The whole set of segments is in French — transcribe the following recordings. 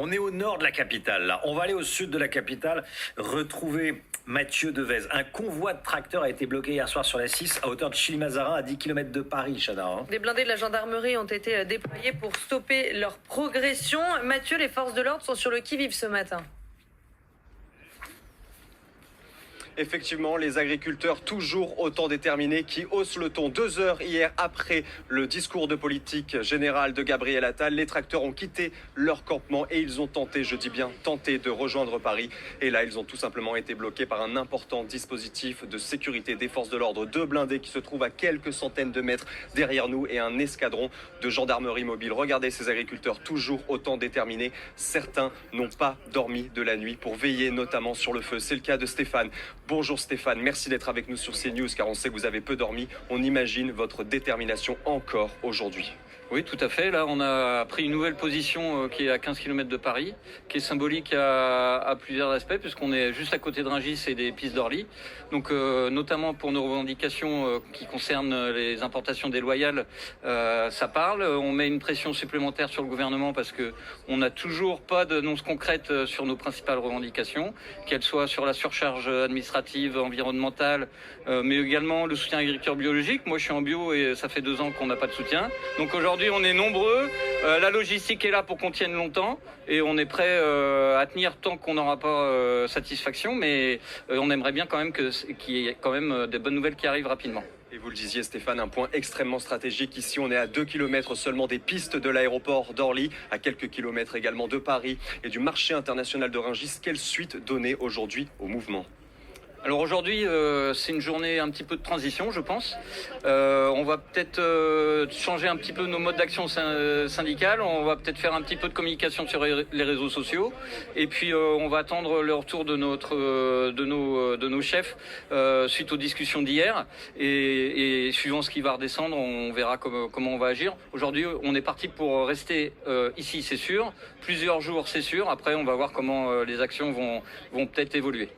On est au nord de la capitale, là. On va aller au sud de la capitale, retrouver Mathieu Devez. Un convoi de tracteurs a été bloqué hier soir sur la 6 à hauteur de Chilly-Mazarin, à 10 km de Paris, Chana. Hein. Des blindés de la gendarmerie ont été déployés pour stopper leur progression. Mathieu, les forces de l'ordre sont sur le qui-vive ce matin. Effectivement, les agriculteurs toujours autant déterminés qui haussent le ton. 2 heures hier après le discours de politique générale de Gabriel Attal, les tracteurs ont quitté leur campement et ils ont tenté, je dis bien tenté, de rejoindre Paris. Et là, ils ont tout simplement été bloqués par un important dispositif de sécurité des forces de l'ordre. 2 blindés qui se trouvent à quelques centaines de mètres derrière nous et un escadron de gendarmerie mobile. Regardez ces agriculteurs toujours autant déterminés. Certains n'ont pas dormi de la nuit pour veiller notamment sur le feu. C'est le cas de Stéphane. Bonjour Stéphane, merci d'être avec nous sur CNews car on sait que vous avez peu dormi. On imagine votre détermination encore aujourd'hui. Oui, tout à fait. Là, on a pris une nouvelle position qui est à 15 km de Paris, qui est symbolique à plusieurs aspects, puisqu'on est juste à côté de Rungis et des pistes d'Orly. Donc, notamment pour nos revendications qui concernent les importations déloyales, ça parle. On met une pression supplémentaire sur le gouvernement parce que on n'a toujours pas d'annonce concrète sur nos principales revendications, qu'elles soient sur la surcharge administrative, environnementale, mais également le soutien à l'agriculture biologique. Moi, je suis en bio et ça fait 2 ans qu'on n'a pas de soutien. Donc aujourd'hui, on est nombreux, la logistique est là pour qu'on tienne longtemps et on est prêt à tenir tant qu'on n'aura pas satisfaction, mais on aimerait bien quand même qu'il y ait quand même des bonnes nouvelles qui arrivent rapidement. Et vous le disiez Stéphane, un point extrêmement stratégique. Ici, on est à 2 km seulement des pistes de l'aéroport d'Orly, à quelques kilomètres également de Paris et du marché international de Rungis. Quelle suite donner aujourd'hui au mouvement ? Alors aujourd'hui, c'est une journée un petit peu de transition, je pense. On va peut-être changer un petit peu nos modes d'action syndicales. On va peut-être faire un petit peu de communication sur les réseaux sociaux. Et puis, on va attendre le retour de nos chefs suite aux discussions d'hier. Et suivant ce qui va redescendre, on verra comment on va agir. Aujourd'hui, on est parti pour rester ici, c'est sûr. Plusieurs jours, c'est sûr. Après, on va voir comment les actions vont peut-être évoluer.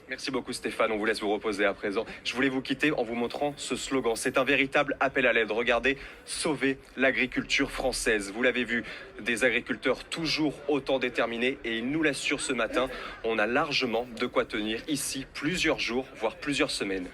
Merci beaucoup Stéphane, on vous laisse vous reposer à présent. Je voulais vous quitter en vous montrant ce slogan. C'est un véritable appel à l'aide. Regardez, sauver l'agriculture française. Vous l'avez vu, des agriculteurs toujours autant déterminés et ils nous l'assurent ce matin. On a largement de quoi tenir ici plusieurs jours, voire plusieurs semaines.